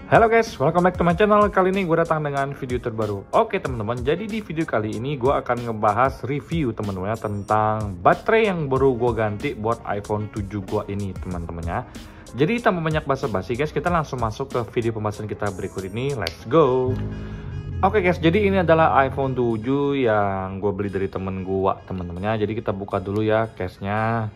Halo guys, welcome back to my channel. Kali ini gue datang dengan video terbaru. Oke teman-teman, jadi di video kali ini gue akan ngebahas review teman-teman tentang baterai yang baru gue ganti buat iPhone 7 gue ini teman-teman ya. Jadi tanpa banyak basa-basi guys, kita langsung masuk ke video pembahasan kita berikut ini. Let's go. Oke guys, jadi ini adalah iPhone 7 yang gue beli dari temen gue teman-temannya. Jadi kita buka dulu ya case-nya.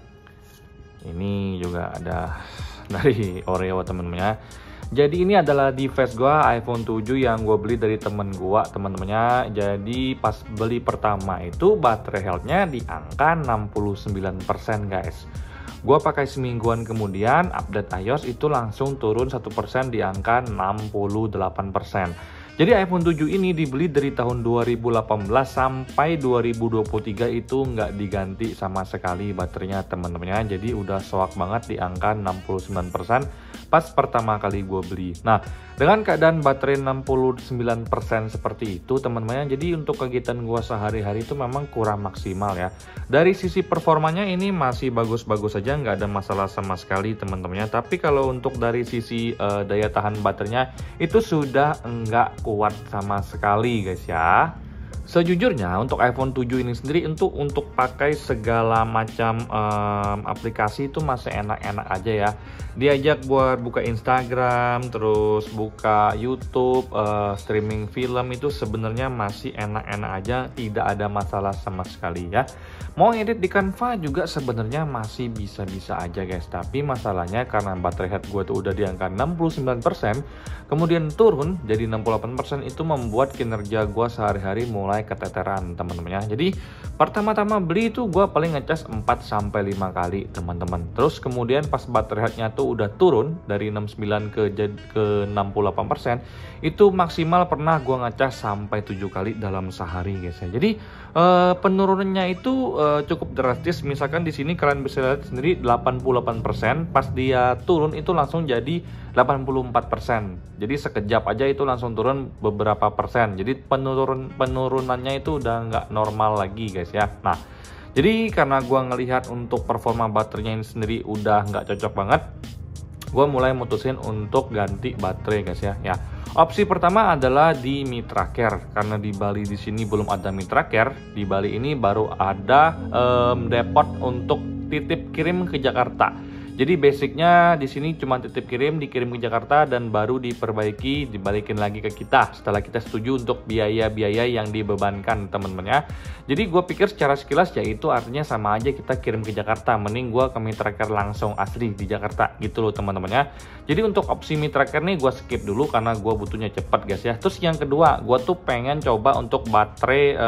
Ini juga ada dari Oreo teman-temannya. Jadi ini adalah device gua iPhone 7 yang gue beli dari temen gua teman-temannya. Jadi pas beli pertama itu baterai health-nya di angka 69% guys. Gua pakai semingguan kemudian update iOS itu langsung turun 1% di angka 68%. Jadi iPhone 7 ini dibeli dari tahun 2018 sampai 2023 itu nggak diganti sama sekali baterainya teman-temannya. Jadi udah soak banget di angka 69% pas pertama kali gue beli. Nah, dengan keadaan baterai 69% seperti itu teman-teman, jadi untuk kegiatan gue sehari-hari itu memang kurang maksimal ya. Dari sisi performanya ini masih bagus-bagus saja, nggak ada masalah sama sekali teman-temannya. Tapi kalau untuk dari sisi daya tahan baterainya itu sudah nggak kuat sama sekali guys ya. Sejujurnya untuk iPhone 7 ini sendiri untuk pakai segala macam aplikasi itu masih enak-enak aja ya. Diajak buat buka Instagram, terus buka YouTube, streaming film itu sebenarnya masih enak-enak aja, tidak ada masalah sama sekali ya. Mau edit di Canva juga sebenarnya masih bisa-bisa aja guys. Tapi masalahnya karena baterai health gue tuh udah di angka 69%, kemudian turun jadi 68%, itu membuat kinerja gue sehari-hari mulai keteteran teman-teman ya. Jadi pertama-tama beli itu gue paling ngecas 4-5 kali teman-teman. Terus kemudian pas baterai health-nya tuh udah turun dari 69 ke 68%, itu maksimal pernah gue ngecas sampai 7 kali dalam sehari guys ya. Jadi penurunannya itu cukup drastis. Misalkan di sini kalian bisa lihat sendiri 88%, pas dia turun itu langsung jadi 84%. Jadi sekejap aja itu langsung turun beberapa persen. Jadi penurunannya itu udah nggak normal lagi guys ya. Nah, jadi karena gua ngelihat untuk performa baterainya ini sendiri udah nggak cocok banget, gue mulai mutusin untuk ganti baterai guys ya. Ya, opsi pertama adalah di Mitra Care, karena di Bali di sini belum ada Mitra Care. Di Bali ini baru ada depot untuk titip kirim ke Jakarta. Jadi basicnya di sini cuma titip kirim, dikirim ke Jakarta dan baru diperbaiki, dibalikin lagi ke kita setelah kita setuju untuk biaya-biaya yang dibebankan teman-teman ya. Jadi gue pikir secara sekilas ya itu artinya sama aja kita kirim ke Jakarta, mending gue ke Mitra Care langsung asli di Jakarta gitu loh teman-teman ya. Jadi untuk opsi Mitra Care nih gue skip dulu karena gue butuhnya cepat guys ya. Terus yang kedua, gue tuh pengen coba untuk baterai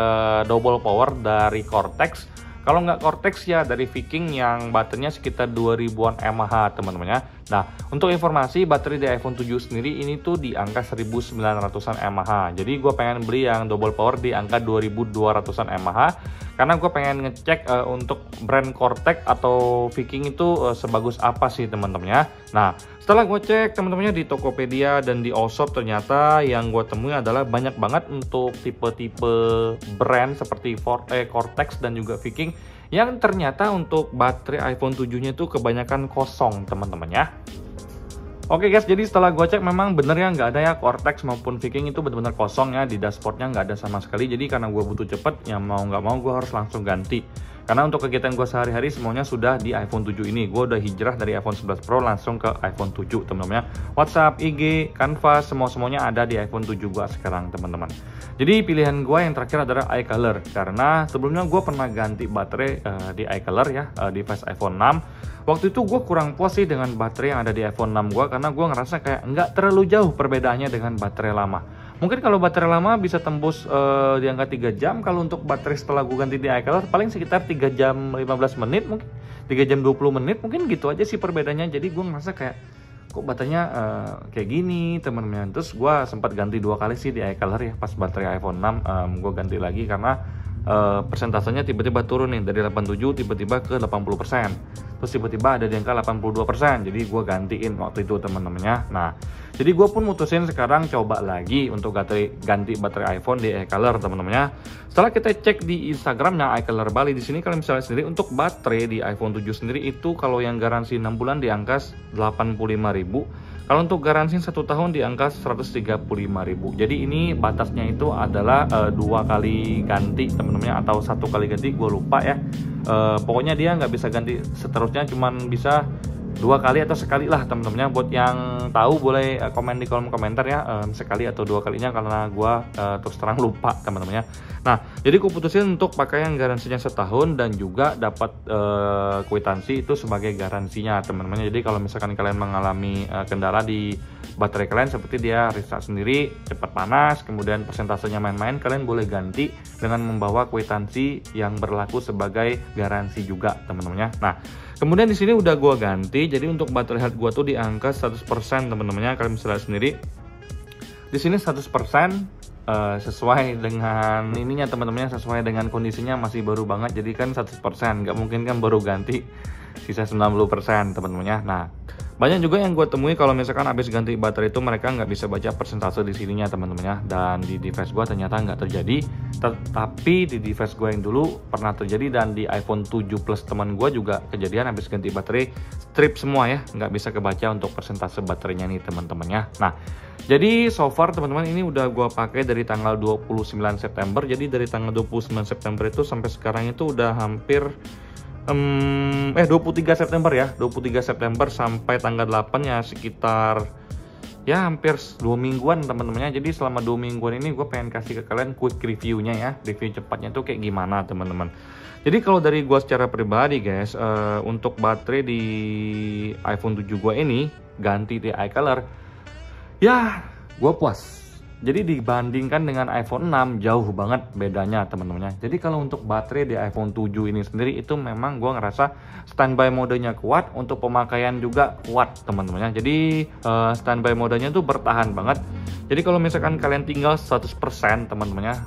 double power dari Cortex. Kalau nggak Cortex ya dari Viking yang baterainya sekitar 2000-an mAh teman-teman ya. Nah, untuk informasi baterai di iPhone 7 sendiri ini tuh di angka 1900-an mAh. Jadi gue pengen beli yang double power di angka 2200-an mAh. Karena gue pengen ngecek untuk brand Cortex atau Viking itu sebagus apa sih teman-teman ya. Nah, setelah gue cek teman-temannya di Tokopedia dan di Allshop, ternyata yang gue temui adalah banyak banget untuk tipe-tipe brand seperti Cortex dan juga Viking yang ternyata untuk baterai iPhone 7-nya itu kebanyakan kosong teman-teman ya. Oke guys, jadi setelah gue cek memang bener ya nggak ada ya Cortex maupun Viking itu benar-benar kosong ya, di dashboardnya nggak ada sama sekali. Jadi karena gue butuh cepet ya mau nggak mau gue harus langsung ganti. Karena untuk kegiatan gue sehari-hari semuanya sudah di iPhone 7 ini. Gue udah hijrah dari iPhone 11 Pro langsung ke iPhone 7 teman-teman ya. WhatsApp, IG, Canva, semuanya ada di iPhone 7 gue sekarang teman-teman. Jadi pilihan gue yang terakhir adalah iColor. Karena sebelumnya gue pernah ganti baterai di iColor ya, device iPhone 6. Waktu itu gue kurang puas sih dengan baterai yang ada di iPhone 6 gue, karena gue ngerasa kayak nggak terlalu jauh perbedaannya dengan baterai lama. Mungkin kalau baterai lama bisa tembus di angka 3 jam, kalau untuk baterai setelah gue ganti di iColor paling sekitar 3 jam 15 menit, mungkin 3 jam 20 menit, mungkin gitu aja sih perbedaannya. Jadi gue ngerasa kayak kok baterainya kayak gini teman-teman. Terus gue sempat ganti 2 kali sih di iColor ya, pas baterai iPhone 6 gue ganti lagi karena persentasenya tiba-tiba turun nih dari 87 tiba-tiba ke 80%. Terus tiba-tiba ada di angka 82%. Jadi gue gantiin waktu itu teman-temannya. Nah, jadi gue pun mutusin sekarang coba lagi untuk ganti baterai iPhone di iColor teman-temannya. Setelah kita cek di Instagramnya iColor Bali, di sini kalian bisa lihat sendiri untuk baterai di iPhone 7 sendiri itu kalau yang garansi 6 bulan di angka 85.000. Kalau untuk garansi 1 tahun di angka 135.000. Jadi ini batasnya itu adalah 2 kali ganti teman-teman, atau 1 kali ganti, gue lupa ya. Pokoknya dia nggak bisa ganti seterusnya, cuman bisa 2 kali atau sekali lah teman-teman. Buat yang tahu boleh komen di kolom komentar ya, sekali atau 2 kalinya, karena gua terus terang lupa teman-teman ya. Nah, jadi gue putusin untuk pakai yang garansinya 1 tahun dan juga dapat kwitansi itu sebagai garansinya teman-teman. Jadi kalau misalkan kalian mengalami kendala di baterai kalian seperti dia restart sendiri, cepat panas, kemudian persentasenya main-main, kalian boleh ganti dengan membawa kwitansi yang berlaku sebagai garansi juga teman-teman ya. Nah, kemudian di sini udah gua ganti, jadi untuk baterai health gua tuh di angka 100% teman-temannya. Kalian bisa lihat sendiri. Di sini 100% sesuai dengan ininya teman-temannya, sesuai dengan kondisinya, masih baru banget. Jadi kan 100%, nggak mungkin kan baru ganti sisa 90% teman-temannya. Nah, banyak juga yang gue temui kalau misalkan habis ganti baterai itu mereka nggak bisa baca persentase di sininya teman-temannya, dan di device gue ternyata nggak terjadi. Tapi di device gue yang dulu pernah terjadi, dan di iPhone 7 Plus teman gue juga kejadian habis ganti baterai strip semua ya, nggak bisa kebaca untuk persentase baterainya nih teman-temannya. Nah, jadi so far teman-teman ini udah gue pakai dari tanggal 29 September. Jadi dari tanggal 29 September itu sampai sekarang itu udah hampir 23 September ya, 23 September sampai tanggal 8 ya, sekitar ya hampir 2 mingguan teman-temannya. Jadi selama 2 mingguan ini gue pengen kasih ke kalian quick reviewnya ya, review cepatnya tuh kayak gimana teman-teman. Jadi kalau dari gue secara pribadi guys, untuk baterai di iPhone 7 gue ini ganti di iColor, ya gue puas. Jadi dibandingkan dengan iPhone 6 jauh banget bedanya teman-temannya. Jadi kalau untuk baterai di iPhone 7 ini sendiri itu memang gue ngerasa standby modenya kuat, untuk pemakaian juga kuat teman-temannya. Jadi standby modenya tuh bertahan banget. Jadi kalau misalkan kalian tinggal 100% teman-temannya,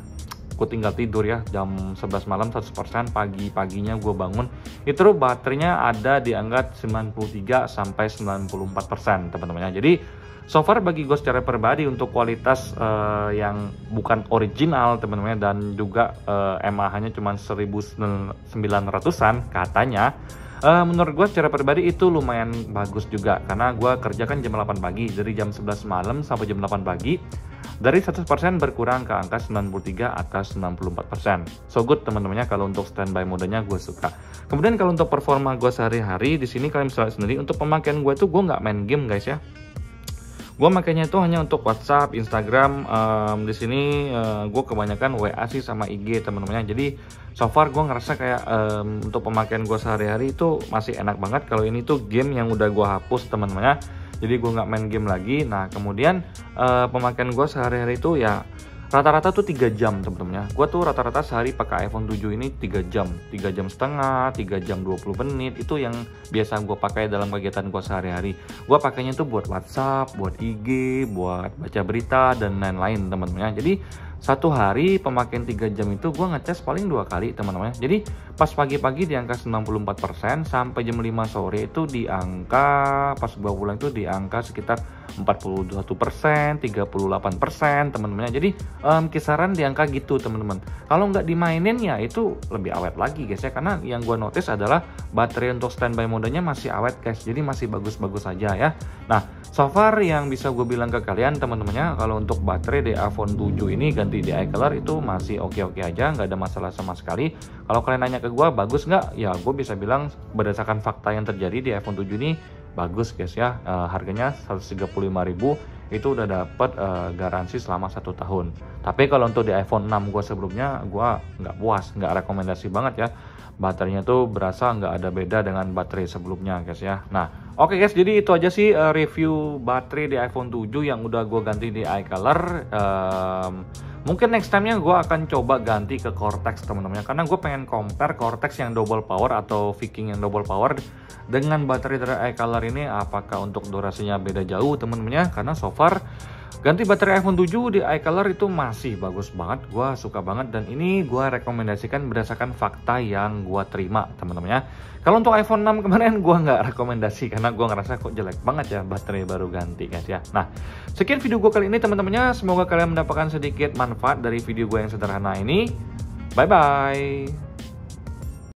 aku tinggal tidur ya jam 11 malam 100%, pagi-paginya gue bangun itu baterainya ada di angka 93 sampai 94% teman-temannya. Jadi so far bagi gue secara pribadi untuk kualitas yang bukan original teman-teman, dan juga mAh-nya cuma 1900-an katanya, menurut gue secara pribadi itu lumayan bagus juga, karena gue kerja kan jam 8 pagi, dari jam 11 malam sampai jam 8 pagi, dari 100% berkurang ke angka 93 atau 94%. So good teman-temannya kalau untuk standby modenya gue suka. Kemudian kalau untuk performa gue sehari-hari di sini kalian bisa lihat sendiri, untuk pemakaian gue tuh gue nggak main game guys ya. Gue makainya itu hanya untuk WhatsApp, Instagram. Di sini gue kebanyakan WA sih sama IG teman-temannya. Jadi so far gue ngerasa kayak untuk pemakaian gue sehari-hari itu masih enak banget. Kalau ini tuh game yang udah gue hapus teman-temannya, jadi gue nggak main game lagi. Nah kemudian pemakaian gue sehari-hari itu ya rata-rata tuh 3 jam teman-temannya. Gue tuh rata-rata sehari pakai iPhone 7 ini 3 jam, 3 jam setengah, 3 jam 20 menit. Itu yang biasa gue pakai dalam kegiatan gue sehari-hari. Gue pakainya tuh buat WhatsApp, buat IG, buat baca berita, dan lain-lain teman-temannya. Jadi satu hari pemakaian 3 jam itu gue ngecas paling 2 kali teman-teman. Jadi pas pagi-pagi di angka 94%, sampai jam 5 sore itu di angka, pas gue pulang itu di angka sekitar 41%, 38% teman-teman. Jadi kisaran di angka gitu teman-teman. Kalau nggak dimainin ya itu lebih awet lagi guys ya, karena yang gue notice adalah baterai untuk standby modenya masih awet guys, jadi masih bagus-bagus aja ya. Nah so far yang bisa gue bilang ke kalian teman-temannya, kalau untuk baterai di iPhone 7 ini ganti di iColor itu masih oke-oke aja, nggak ada masalah sama sekali. Kalau kalian nanya ke gue bagus nggak, ya gue bisa bilang berdasarkan fakta yang terjadi di iPhone 7 ini bagus guys ya. Harganya 135.000 itu udah dapat garansi selama 1 tahun. Tapi kalau untuk di iPhone 6 gue sebelumnya, gue nggak puas, nggak rekomendasi banget ya. Baterainya tuh berasa nggak ada beda dengan baterai sebelumnya guys ya. Nah oke guys, jadi itu aja sih review baterai di iPhone 7 yang udah gue ganti di iColor. Mungkin next time-nya gue akan coba ganti ke Cortex teman-teman, karena gue pengen compare Cortex yang double power atau Viking yang double power dengan baterai dari iColor ini, apakah untuk durasinya beda jauh teman-teman. Karena so far ganti baterai iPhone 7 di iColor itu masih bagus banget, gue suka banget, dan ini gue rekomendasikan berdasarkan fakta yang gue terima teman-teman. Kalau untuk iPhone 6 kemarin gue nggak rekomendasi, karena gue ngerasa kok jelek banget ya baterai baru ganti guys ya. Nah sekian video gue kali ini teman-temannya, semoga kalian mendapatkan sedikit manfaat dari video gue yang sederhana ini. Bye bye.